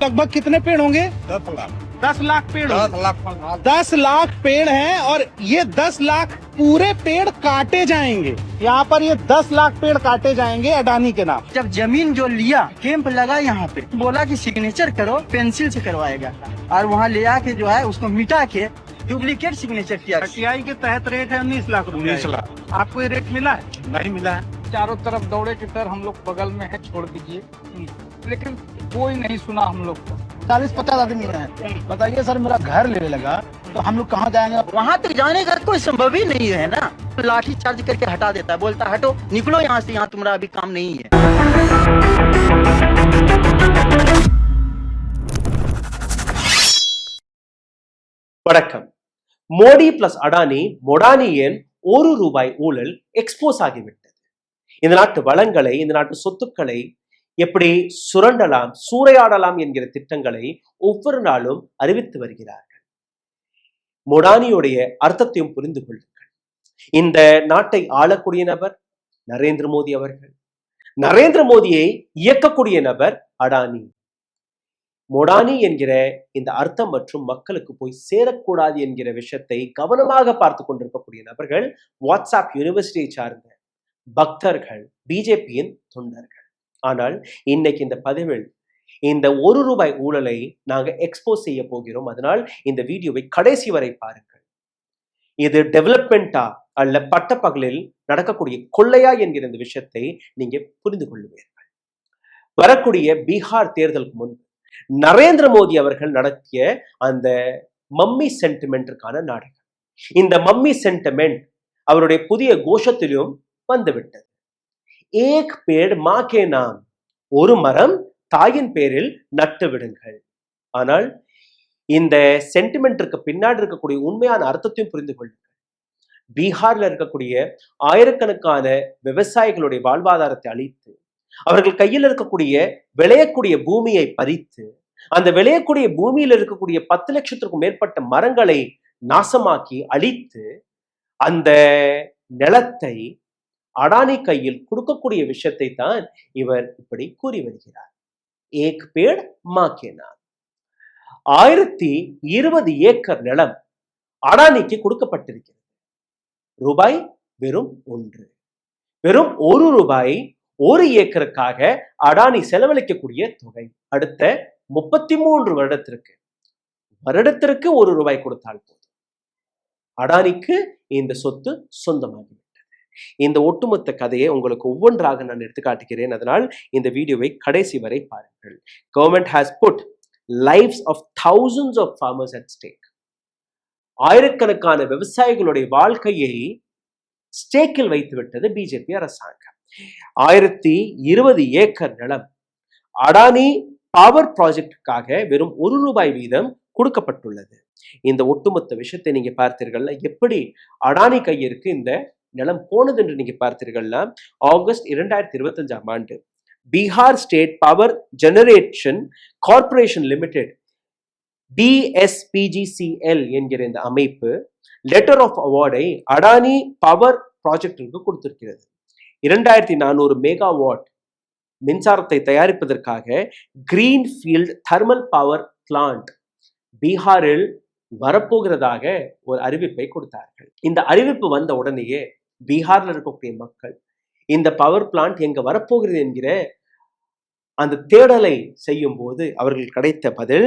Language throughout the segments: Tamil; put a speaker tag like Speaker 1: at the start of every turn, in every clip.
Speaker 1: लगभग कितने पेड़ होंगे? 10 लाख पेड़ 10 लाख पेड़ हैं और ये 10 लाख पूरे पेड़ काटे जाएंगे। यहाँ पर ये 10 लाख पेड़ काटे जाएंगे अडानी के नाम।
Speaker 2: जब जमीन जो लिया, कैंप लगा यहाँ पे, बोला कि सिग्नेचर करो, पेंसिल से करवाएगा, और वहाँ ले आके जो है उसको मिटा के डुप्लीकेट सिग्नेचर किया।
Speaker 1: RTI के तहत रेट है 19 लाख रुपए। 19 लाख आपको ये रेट मिला है? नहीं मिला है।
Speaker 3: चारों तरफ दौड़े कि सर हम लोग बगल में है, छोड़ दीजिए, लेकिन कोई नहीं सुना हम लोग को।
Speaker 4: 40-50 आदमी है। बताइए सर, मेरा घर लेने लगा तो हम लोग कहाँ जाएंगे?
Speaker 2: वहाँ तक जाने का कोई संभव ही नहीं है ना। लाठी चार्ज करके हटा देता है, बोलता है हटो, निकलो यहाँ से, यहाँ तुम्हारा अभी काम नहीं है।
Speaker 5: வணக்கம். மோடி பிளஸ் அடானி மொடானியின் ₹1 ஊழல் எக்ஸ்போஸ் ஆகிவிட்டது. இந்த நாட்டு வளங்களை, இந்த நாட்டு சொத்துக்களை எப்படி சுரண்டலாம், சூறையாடலாம் என்கிற திட்டங்களை ஒவ்வொரு நாளும் அறிவித்து வருகிறார்கள். மொடானியுடைய அர்த்தத்தையும் புரிந்து கொள்ளுங்கள். இந்த நாட்டை ஆளக்கூடிய நபர் நரேந்திர மோடி அவர்கள். நரேந்திர மோடியை இயக்கக்கூடிய நபர் அடானி. மொடானி என்கிற இந்த அர்த்தம் மற்றும் மக்களுக்கு போய் சேரக்கூடாது என்கிற விஷயத்தை கவனமாக பார்த்து கொண்டிருக்கக்கூடிய நபர்கள் வாட்ஸ்அப் யூனிவர்சிட்டியை சார்ந்த பக்தர்கள், பிஜேபியின் தொண்டர்கள். ஆனால் இன்னைக்கு இந்த பதிவில் இந்த ₹1 ஊழலை நாங்க எக்ஸ்போஸ் செய்ய போகிறோம். அதனால் இந்த வீடியோவை கடைசி வரை பாருங்கள். இது டெவலப்மெண்டா அல்ல பட்டப்பகலில் நடக்கக்கூடிய கொள்ளையா என்கிற இந்த விஷயத்தை நீங்க புரிந்து கொள்ளுவீர்கள். வரக்கூடிய பீகார் தேர்தலுக்கு முன்பு நரேந்திர மோடி அவர்கள் நடத்திய அந்த மம்மி சென்டிமெண்ட்டுக்கான நாடகம். இந்த மம்மி சென்டிமெண்ட் அவருடைய புதிய கோஷத்திலும் வந்துவிட்டது. ஏக் பேட் மா கே நாம், ஒரு மரம் தாயின் பேரில் நட்டு விடுங்கள். ஆனால் இந்த சென்டிமெண்ட்டுக்கு பின்னாடி இருக்கக்கூடிய உண்மையான அர்த்தத்தையும் புரிந்து கொள்ளுங்கள். பீகார்ல இருக்கக்கூடிய ஆயிரக்கணக்கான விவசாயிகளுடைய வாழ்வாதாரத்தை அழித்து, அவர்கள் கையில் இருக்கக்கூடிய விளையக்கூடிய பூமியை பறித்து, அந்த விளையக்கூடிய பூமியில் இருக்கக்கூடிய 10 லட்சத்திற்கும் மேற்பட்ட மரங்களை நாசமாக்கி அழித்து, அந்த நிலத்தை அடானி கையில் கொடுக்கக்கூடிய விஷயத்தை தான் இவர் இப்படி கூறி வருகிறார். ஏக் பேட் மா கே நாம். 1020 ஏக்கர் நிலம் அடானிக்கு கொடுக்கப்பட்டிருக்கிறது. ரூபாய் வெறும் 1. வெறும் ₹1 1 ஏக்கருக்காக அடானி செலவழிக்கக்கூடிய தொகை. அடுத்த 33 வருடத்திற்கு ₹1 கொடுத்தால் போதும், அடானிக்கு இந்த சொத்து சொந்தமாகிவிட்டது. இந்த ஒட்டுமொத்த கதையை உங்களுக்கு ஒவ்வொன்றாக நான் எடுத்து காட்டுகிறேன். அதனால் இந்த வீடியோவை கடைசி வரை பாருங்கள். Government has put lives of thousands of farmers at stake. ஆயிரக்கணக்கான விவசாயிகளுடைய வாழ்க்கையை ஸ்டேக்கில் வைத்து விட்டது பிஜேபி அரசாங்கம். 1020 ஏக்கர் நிலம் அடானி பவர் ப்ராஜெக்டுக்காக வெறும் ₹1 வீதம் கொடுக்கப்பட்டுள்ளது. இந்த ஒட்டுமொத்த விஷயத்தை நீங்க பார்த்தீர்கள்னா, எப்படி அடானி கையிற்கு இந்த நிலம் போனது என்று நீங்க பார்த்தீர்கள்னா, ஆகஸ்ட் 2025 ஆண்டு Bihar state power generation corporation limited BSPGCL என்கிற இந்த அமைப்பு லெட்டர் ஆஃப் அவார்டை அடானி பவர் ப்ராஜெக்டிற்கு கொடுத்திருக்கிறது. 2400 மெகாவாட் மின்சாரத்தை தயாரிப்பதற்காக கிரீன்ஃபீல்ட் தெர்மல் பவர் பிளான்ட் பீகாரில் வரப்போகிறதாக ஒரு அறிவிப்பை கொடுத்தார்கள். இந்த அறிவிப்பு வந்த உடனேயே பீகார்ல இருக்கக்கூடிய மக்கள் இந்த பவர் பிளான்ட் எங்க வரப்போகிறது என்கிற அந்த தேடலை செய்யும் போது அவர்கள் கிடைத்த பதில்,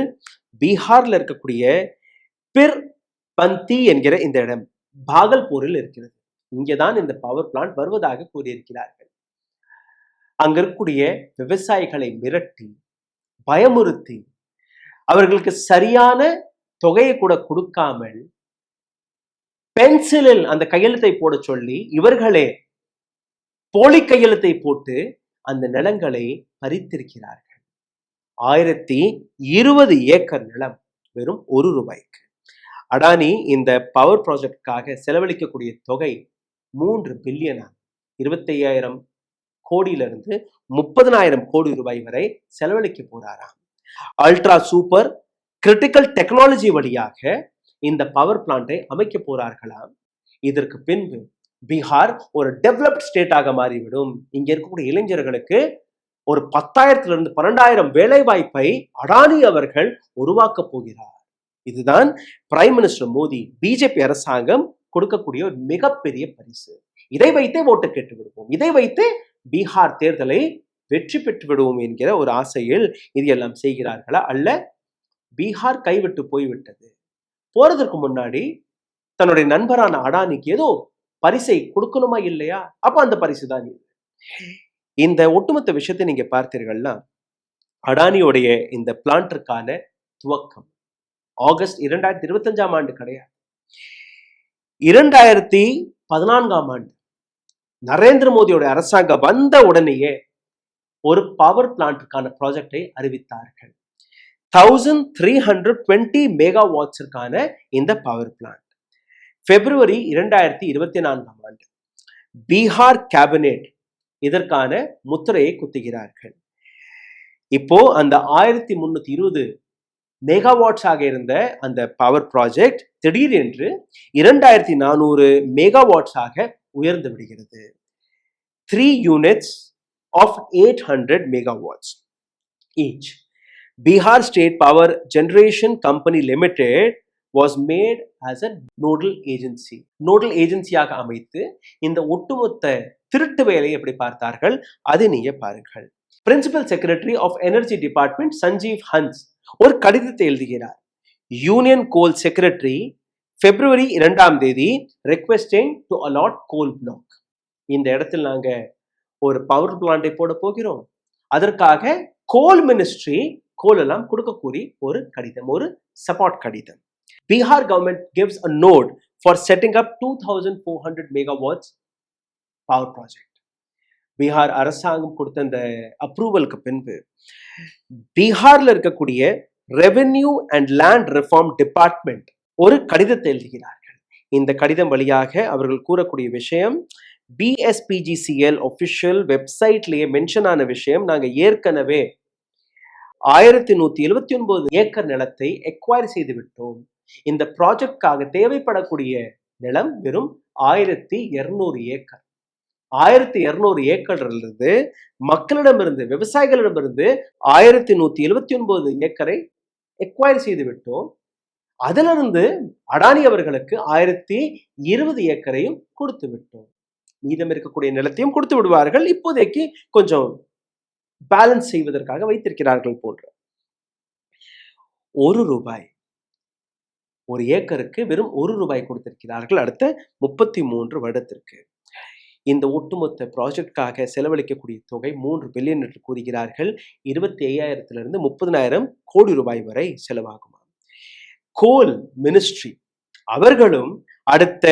Speaker 5: பீகார்ல இருக்கக்கூடிய பிர் பந்தி என்கிற இந்த இடம் பாகல்பூரில் இருக்கிறது. இங்கேதான் இந்த பவர் பிளான்ட் வருவதாக கூறியிருக்கிறார்கள். அங்க இருக்கக்கூடிய விவசாயிகளை மிரட்டி, பயமுறுத்தி, அவர்களுக்கு சரியான தொகையை கூட கொடுக்காமல் பென்சிலில் அந்த கையெழுத்தை போட சொல்லி இவர்களே போலி கையெழுத்தை போட்டு அந்த நிலங்களை பறித்திருக்கிறார்கள். 1020 ஏக்கர் நிலம் வெறும் ₹1. அடானி இந்த பவர் ப்ராஜெக்டுக்காக செலவழிக்கக்கூடிய தொகை 3 பில்லியனா, 25,000 கோடியிலிருந்து 30,000 கோடி ரூபாய் வரை செலவழிக்க போறாராம். அல்ட்ரா சூப்பர் கிரிட்டிக்கல் டெக்னாலஜி வழியாக இந்த பவர் பிளான்ட்டை அமைக்க போறார்களாம். இதற்கு பின்பு பீகார் ஒரு டெவலப்ட் ஸ்டேட்டாக மாறிவிடும். இங்க இருக்கக்கூடிய இளைஞர்களுக்கு ஒரு 10,000 12,000 வேலை வாய்ப்பை அடானி அவர்கள் உருவாக்க போகிறார். இதுதான் பிரைம் மினிஸ்டர் மோடி பிஜேபி அரசாங்கம் கொடுக்கக்கூடிய ஒரு மிகப்பெரிய பரிசு. இதை வைத்தே ஓட்டு கேட்டு விடுவோம், இதை வைத்து பீகார் தேர்தலை வெற்றி பெற்று விடுவோம் என்கிற ஒரு ஆசையில் இது எல்லாம் செய்கிறார்களா? அல்ல, பீகார் கைவிட்டு போய்விட்டது. போறதற்கு முன்னாடி தன்னுடைய நண்பரான அடானிக்கு ஏதோ பரிசை கொடுக்கணுமா இல்லையா? அப்ப அந்த பரிசு தான் இது. இந்த ஒட்டுமொத்த விஷயத்தை நீங்க பார்த்தீர்கள்னா, அடானியோடைய இந்த பிளான்ட்டிற்கான துவக்கம் ஆகஸ்ட் 2025 ஆண்டு கிடையாது, 2014 ஆண்டு நரேந்திர மோடியோட அரசாங்கம் வந்த உடனேயே ஒரு பவர் பிளான்ட்டுக்கான ப்ராஜெக்டை அறிவித்தார்கள். 1320 மெகாவாட்ஸிற்கான இந்த பவர் பிளான்ட் பிப்ரவரி 2024 ஆண்டு பீகார் கேபினெட் இதற்கான முத்திரையை குத்துகிறார்கள். இப்போ அந்த 1320 மெகாவாட்ஸ் ஆக இருந்த அந்த பவர் ப்ராஜெக்ட் திடீரென்று 2400 மெகாவாட்ஸ் ஆக உயர்ந்து விடுகிறது. 3 units of 800 megawatts each. Bihar State Power Generation Company Limited was made as a nodal agency. Nodal agency ஆக அமைத்து இந்த ஒட்டுமொத்த திருட்டு வேலையை எப்படி பார்த்தார்கள் அதை நீங்க பாருங்கள். Principal secretary of energy department Sanjeev Hans ஒரு கடிதத்தை எழுதுகிறார். Union coal secretary February 2 requesting to allot coal block. இந்த இடத்தில் நாங்க ஒரு பவர் பிளான்டை போட போகிறோம், அதற்காக கோல் மினிஸ்ட்ரி கோல் எல்லாம் கொடுக்க கூறி ஒரு கடிதம், ஒரு சப்போர்ட் கடிதம். Bihar government gives a node for setting up 2400 megawatts power project. Bihar அரசாங்கம் கொடுத்த இந்த அப்ரூவலுக்கு பின்பு பீகார்ல இருக்கக்கூடிய revenue and land reform department ஒரு கடிதத்தை எழுதுகிறார்கள். இந்த கடிதம் வழியாக அவர்கள் கூறக்கூடிய விஷயம், BSPGCL ஒபிஷியல் வெப்சைட்லயே மென்ஷன் ஆன விஷயம், நாங்க ஏற்கனவே 1179 ஏக்கர் நிலத்தை எக்வயர் செய்து விட்டோம். இந்த ப்ராஜெக்ட்காக தேவைப்படக்கூடிய நிலம் வெறும் 1200 ஏக்கர். 1200 ஏக்கரிலிருந்து மக்களிடமிருந்து, விவசாயிகளிடமிருந்து 1179 ஏக்கரை எக்வயர் செய்து விட்டோம். அதிலிருந்து அடானி அவர்களுக்கு 1020 ஏக்கரையும் கொடுத்து விட்டோம். மீதம் இருக்கக்கூடிய நிலத்தையும் கொடுத்து விடுவார்கள். இப்போதைக்கு கொஞ்சம் பேலன்ஸ் செய்வதற்காக வைத்திருக்கிறார்கள் போன்ற. ₹1 ஒரு ஏக்கருக்கு வெறும் ₹1 கொடுத்திருக்கிறார்கள் அடுத்த 33 வருடத்திற்கு. இந்த ஒட்டுமொத்த ப்ராஜெக்டுக்காக செலவழிக்கக்கூடிய தொகை 3 பில்லியன் என்று கூறுகிறார்கள். 25,000 30,000 கோடி ரூபாய் வரை செலவாகுமா. கோல் மினிஸ்ட்ரி அவர்களும் அடுத்த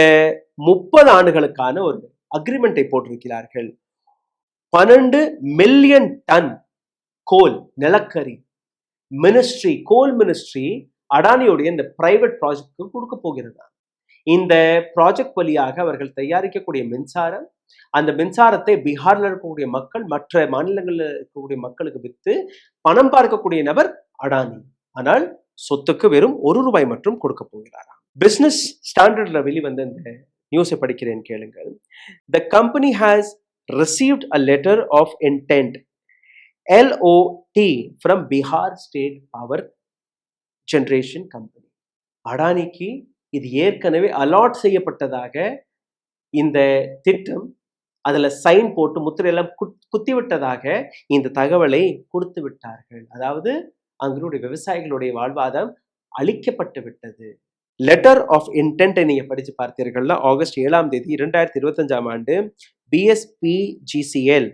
Speaker 5: 30 ஆண்டுகளுக்கான ஒரு அக்ரிமெண்டை போட்டிருக்கிறார்கள். 12 மில்லியன் டன் கோல் நிலக்கரி மினிஸ்ட்ரி, கோல் மினிஸ்ட்ரி அடானியோடைய இந்த பிரைவேட் ப்ராஜெக்டுக்கு கொடுக்க போகிறதா. இந்த ப்ராஜெக்ட் வழியாக அவர்கள் தயாரிக்கக்கூடிய மின்சாரம், அந்த மின்சாரத்தை பீகார்ல இருக்கக்கூடிய மக்கள் மற்ற மாநிலங்களில் இருக்கக்கூடிய மக்களுக்கு விற்று பணம் பார்க்கக்கூடிய நபர் அடானி. ஆனால் சொத்துக்கு வெறும் ₹1 மட்டும் கொடுக்க போகிறாராம். பிசினஸ் ஸ்டாண்டர்ட்ல வெளிவந்த இந்த நியூஸை படிக்கிறேன் கேளுங்கள். The company has received a letter of intent LOT from Bihar State Power Generation Company. அடானிக்கு இது ஏற்கனவே அலாட் செய்யப்பட்டதாக இந்த திட்டம், அதுல சைன் போட்டு முத்திரையெல்லாம் குத்தி விட்டதாக இந்த தகவலை கொடுத்து விட்டார்கள். அதாவது அங்களுடைய விவசாயிகளுடைய வாழ்வாதாரம் அளிக்கப்பட்டு விட்டது. லெட்டர் ஆஃப் இன்டென்ட்டை நீங்க படிச்சு பார்த்தீர்கள்னா ஆகஸ்ட் 7 2025 ஆண்டு BSPGCL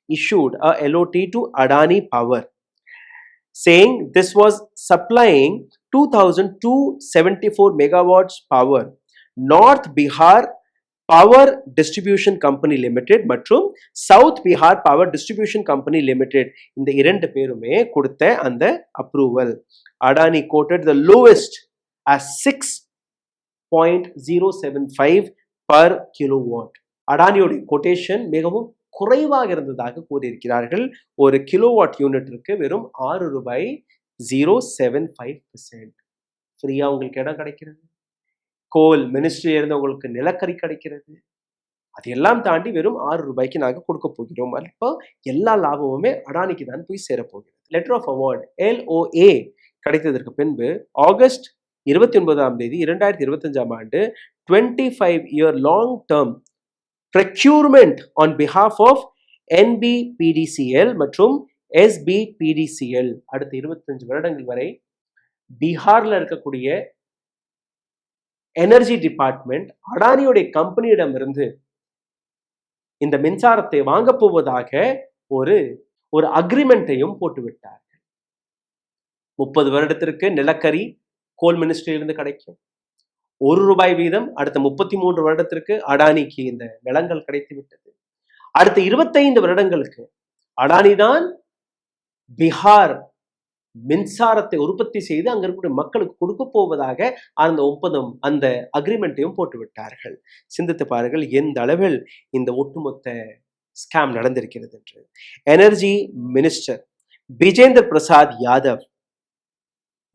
Speaker 5: issued a LOT to Adani Power saying this was supplying 2274 megawatts power North Bihar Power Distribution Company Limited மற்றும் South Bihar Power Distribution Company Limited. இந்த 2 பேருமே கொடுத்த அந்த approval. Adani quoted the lowest as 6.075 per kilowatt. அடானியோட கொட்டேஷன் மிகவும் குறைவாக இருந்ததாக கூறியிருக்கிறார்கள். ஒரு கிலோவாட் யூனிட்டிற்கு வெறும் ₹6.075. ஃப்ரீயா உங்களுக்கு இடம் கிடைக்கிறது. கோல் மினிஸ்ட்ரியில இருந்து உங்களுக்கு நிலக்கரி கிடைக்கிறது. அதையெல்லாம் தாண்டி வெறும் 6 ரூபாய்க்கு நாங்கள் கொடுக்க போகிறோம். அப்போ எல்லா லாபமுமே அடானிக்கு தான் போய் சேரப்போகிறது. லெட்டர் ஆஃப் அவார்டு LOA கிடைத்ததற்கு பின்பு ஆகஸ்ட் 29ஆம் தேதி 2025ஆம் ஆண்டு 25-year long term procurement on behalf of NBPDCL மற்றும் SBPDCL அடுத்த 25 வருடங்கள் வரை பீகார்ல இருக்கக்கூடிய எனர்ஜி டிபார்ட்மெண்ட் அடானியுடைய கம்பெனியிடமிருந்து இந்த மின்சாரத்தை வாங்க போவதாக ஒரு அக்ரிமெண்ட்டையும் போட்டுவிட்டார்கள். 30 வருடத்திற்கு நிலக்கரி கோல் மினிஸ்ட்ரியிலிருந்து கிடைக்கும். 1 ரூபாய் வீதம் அடுத்த 33 வருடத்திற்கு அடானிக்கு இந்த நிலங்கள் கிடைத்து விட்டது. அடுத்த 25 வருடங்களுக்கு அடானி தான் பீகார் மின்சாரத்தை உற்பத்தி செய்து அங்க இருக்கக்கூடிய மக்களுக்கு கொடுக்க போவதாக அந்த ஒப்பந்தம் அந்த அக்ரிமெண்ட்டையும் போட்டு விட்டார்கள். சிந்தித்து பாருங்கள் எந்த அளவில் இந்த ஒட்டுமொத்த ஸ்கேம் நடந்திருக்கிறது என்று. எனர்ஜி மினிஸ்டர் பிஜேந்தர் பிரசாத் யாதவ்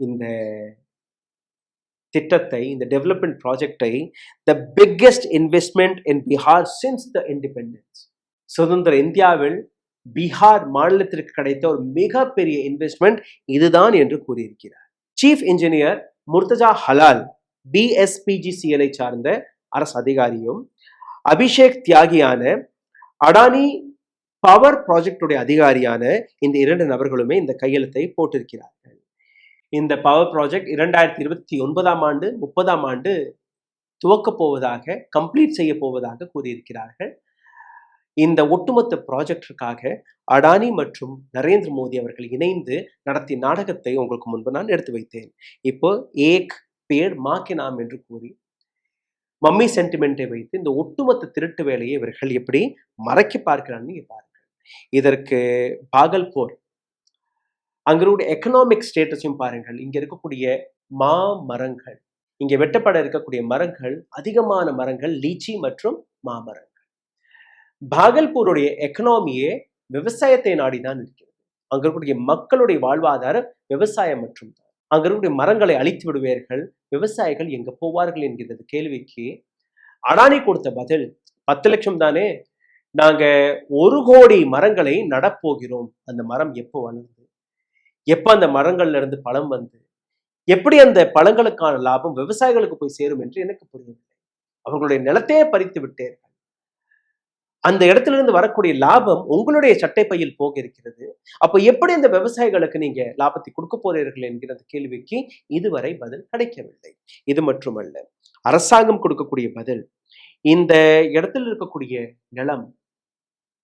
Speaker 5: இந்த திட்டத்தை, இந்த டெவலப்மெண்ட் ப்ராஜெக்டை the biggest investment in Bihar since the independence, சுதந்திர இந்தியாவில் பீகார் மாநிலத்திற்கு கிடைத்த ஒரு மிகப்பெரிய இன்வெஸ்ட்மெண்ட் இதுதான் என்று கூறியிருக்கிறார். சீஃப் இன்ஜினியர் முர்தஜா ஹலால் BSPGCL சார்ந்த அரசு அதிகாரியும் அபிஷேக் தியாகியான அடானி பவர் ப்ராஜெக்டுடைய அதிகாரியான இந்த 2 நபர்களுமே இந்த கையெழுத்தை போட்டிருக்கிறார்கள். இந்த பவர் ப்ராஜெக்ட் 2029ஆம் ஆண்டு 30ஆம் ஆண்டு துவக்கப் போவதாக, கம்ப்ளீட் செய்ய போவதாக கூறியிருக்கிறார்கள். இந்த ஒட்டுமொத்த ப்ராஜெக்டிற்காக அடானி மற்றும் நரேந்திர மோடி அவர்கள் இணைந்து நடத்திய நாடகத்தை உங்களுக்கு முன்பு நான் எடுத்து வைத்தேன். இப்போ ஏக் பேர் மா கே நாம் என்று கூறி மம்மி சென்டிமெண்ட்டை வைத்து இந்த ஒட்டுமொத்த திருட்டு வேலையை இவர்கள் எப்படி மறைக்க பார்க்கிறான்னு பாருங்கள். இதற்கு பாகல்பூர் அங்களுடைய எக்கனாமிக் ஸ்டேட்டஸையும் பாருங்கள். இங்க இருக்கக்கூடிய மாமரங்கள், இங்க வெட்டப்பட இருக்கக்கூடிய மரங்கள், அதிகமான மரங்கள் லீச்சி மற்றும் மாமரங்கள். பாகல்பூருடைய எக்கனாமியே விவசாயத்தை நாடிதான் இருக்கிறது. அங்க இருக்கக்கூடிய மக்களுடைய வாழ்வாதாரம் விவசாயம் மற்றும் தான். அங்க இருக்கக்கூடிய மரங்களை அழித்து விடுவீர்கள், விவசாயிகள் எங்க போவார்கள் என்கிறது கேள்விக்கு அடானி கொடுத்த பதில் 10 லட்சம் தானே, நாங்க 1 கோடி மரங்களை நடப்போகிறோம். அந்த மரம் எப்போ வளர்ந்து, எப்ப அந்த மரங்கள்ல இருந்து பழம் வந்து, எப்படி அந்த பழங்களுக்கான லாபம் விவசாயிகளுக்கு போய் சேரும் என்று எனக்கு புரியவில்லை. அவர்களுடைய நிலத்தையே பறித்து விட்டீர்கள். அந்த இடத்துல இருந்து வரக்கூடிய லாபம் உங்களுடைய சட்டை பையில் போக இருக்கிறது. அப்ப எப்படி அந்த விவசாயிகளுக்கு நீங்க லாபத்தை கொடுக்க போறீர்கள் என்கிற கேள்விக்கு இதுவரை பதில் கிடைக்கவில்லை. இது மட்டுமல்ல, அரசாங்கம் கொடுக்கக்கூடிய பதில், இந்த இடத்துல இருக்கக்கூடிய நிலம்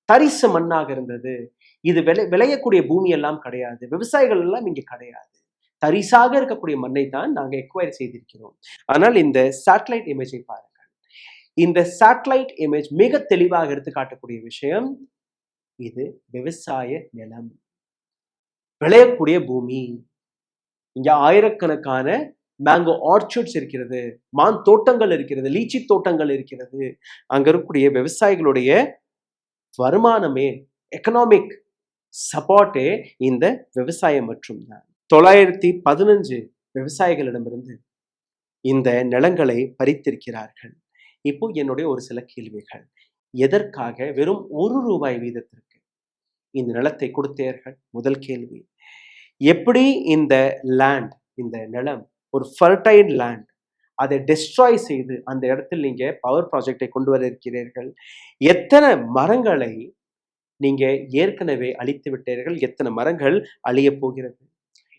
Speaker 5: தரிசு மண்ணாக இருந்தது, இது விளையக்கூடிய பூமி எல்லாம் கிடையாது, விவசாயிகள் எல்லாம் இங்க கிடையாது, தரிசாக இருக்கக்கூடிய மண்ணை தான் நாங்க எக்வயர் செய்திருக்கிறோம். ஆனால் இந்த சேட்டலைட் இமேஜை பாருங்கள். இந்த சேட்டலைட் இமேஜ் மிக தெளிவாக எடுத்து காட்டக்கூடிய விஷயம், இது விவசாய நிலம், விளையக்கூடிய பூமி. இங்க ஆயிரக்கணக்கான மேங்கோ ஆர்ச்சர்ட்ஸ் இருக்கிறது, மான் தோட்டங்கள் இருக்கிறது, லீச்சி தோட்டங்கள் இருக்கிறது. அங்க இருக்கக்கூடிய விவசாயிகளுடைய வருமானமே, எக்கனாமிக் சப்போர்ட்டே இந்த விவசாயம் மற்றும் தான். 915 விவசாயிகளிடமிருந்து இந்த நிலங்களை பறித்திருக்கிறார்கள். இப்போ என்னுடைய ஒரு சில கேள்விகள். எதற்காக வெறும் 1 ரூபாய் வீதத்திற்கு இந்த நிலத்தை கொடுத்தீர்கள்? முதல் கேள்வி. எப்படி இந்த லேண்ட், இந்த நிலம் ஒரு ஃபர்டைல் லேண்ட், அதை டெஸ்ட்ராய் செய்து அந்த இடத்தில் நீங்க பவர் ப்ராஜெக்டை கொண்டு வர இருக்கிறீர்கள்? எத்தனை மரங்களை நீங்க ஏற்கனவே அழித்து விட்டீர்கள்? எத்தனை மரங்கள் அழிய போகிறது?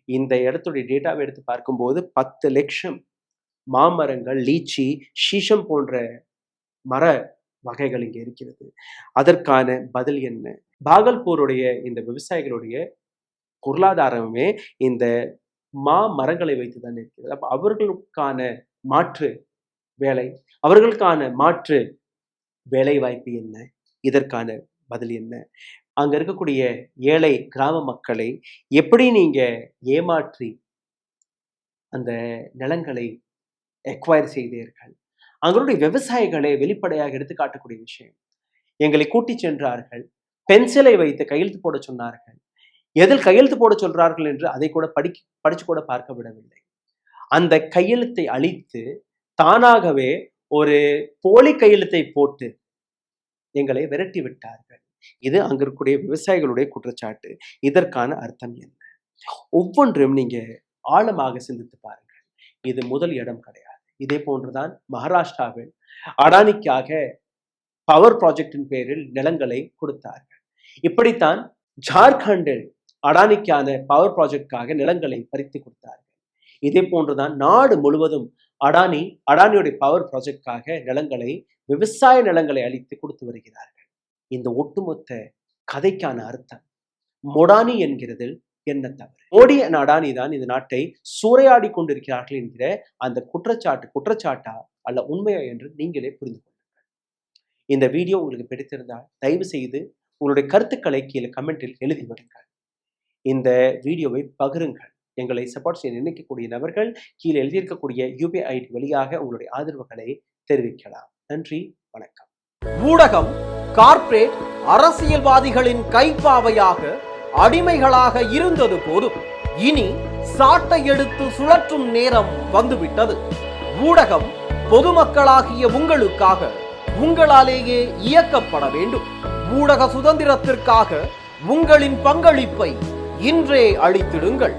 Speaker 5: இந்த இடத்துடைய டேட்டாவை எடுத்து பார்க்கும்போது 10 லட்சம் மாமரங்கள், லீச்சி, சீஷம் போன்ற மர வகைகள் இங்க இருக்கிறது. அதற்கான பதில் என்ன? பாகல்பூருடைய இந்த விவசாயிகளுடைய பொருளாதாரமே இந்த மரங்களை வைத்துதான் இருக்கிறது. அப்ப அவர்களுக்கான மாற்று வேலை, அவர்களுக்கான மாற்று வேலை வாய்ப்பு என்ன? இதற்கான பதில் என்ன? அங்க இருக்கக்கூடிய ஏழை கிராம மக்களை எப்படி நீங்க ஏமாற்றி அந்த நிலங்களை எக்வயர் செய்தீர்கள்? அவங்களுடைய விவசாயிகளை வெளிப்படையாக எடுத்து காட்டக்கூடிய விஷயம். எங்களை கூட்டி சென்றார்கள், பென்சிலை வைத்து கையெழுத்து போட சொன்னார்கள். எதில் கையெழுத்து போட சொல்றார்கள் என்று அதை கூட படிச்சு கூட பார்க்க விடவில்லை. அந்த கையெழுத்தை அழித்து தானாகவே ஒரு போலி கையெழுத்தை போட்டு எங்களை விரட்டி விட்டார்கள். இது அங்க இருக்கக்கூடிய விவசாயிகளுடைய குற்றச்சாட்டு. இதற்கான அர்த்தம் என்ன? ஒவ்வொன்றையும் நீங்க ஆழமாக சிந்தித்து பாருங்கள். இது முதல் இடம் கிடையாது. இதே போன்றுதான் மகாராஷ்டிராவில் அடானிக்காக பவர் ப்ராஜெக்டின் பேரில் நிலங்களை கொடுத்தார்கள். இப்படித்தான் ஜார்க்கண்டில் அடானிக்கான பவர் ப்ராஜெக்டுக்காக நிலங்களை பறித்து கொடுத்தார்கள். இதே போன்றுதான் நாடு முழுவதும் அடானியுடைய பவர் ப்ராஜெக்டுக்காக நிலங்களை, விவசாய நிலங்களை அளித்து கொடுத்து வருகிறார்கள். இந்த ஒட்டுமொத்த கதைக்கான அர்த்தம் மொடானி என்கிறதில் என்ன தவறு? மோடி and அடானி தான் இந்த நாட்டை சூறையாடி கொண்டிருக்கிறார்கள் என்கிற அந்த குற்றச்சாட்டா அல்ல உண்மையா என்று நீங்களே புரிந்து கொள்ளுங்கள். இந்த வீடியோ உங்களுக்கு பிடித்திருந்தால் தயவு செய்து உங்களுடைய கருத்துக்களை கீழே கமெண்டில் எழுதி விடுங்கள். இந்த வீடியோவை பகிருங்கள். எங்களை சப்போர்ட் செய்ய நினைக்கக்கூடிய நபர்கள் கீழே எழுதியிருக்கக்கூடிய UPI ID வழியாக உங்களுடைய ஆதரவுகளை தெரிவிக்கலாம். நன்றி, வணக்கம்.
Speaker 6: ஊடகம் கார்ப்பரேட் அரசியல்வாதிகளின் கைப்பாவையாக அடிமைகளாக இருந்தது போதும். இனி சாட்டை எடுத்து சுழற்றும் நேரம் வந்துவிட்டது. ஊடகம் பொதுமக்களாகிய உங்களுக்காக, உங்களாலேயே இயக்கப்பட வேண்டும். ஊடக சுதந்திரத்திற்காக உங்களின் பங்களிப்பை இன்றே அளித்திடுங்கள்.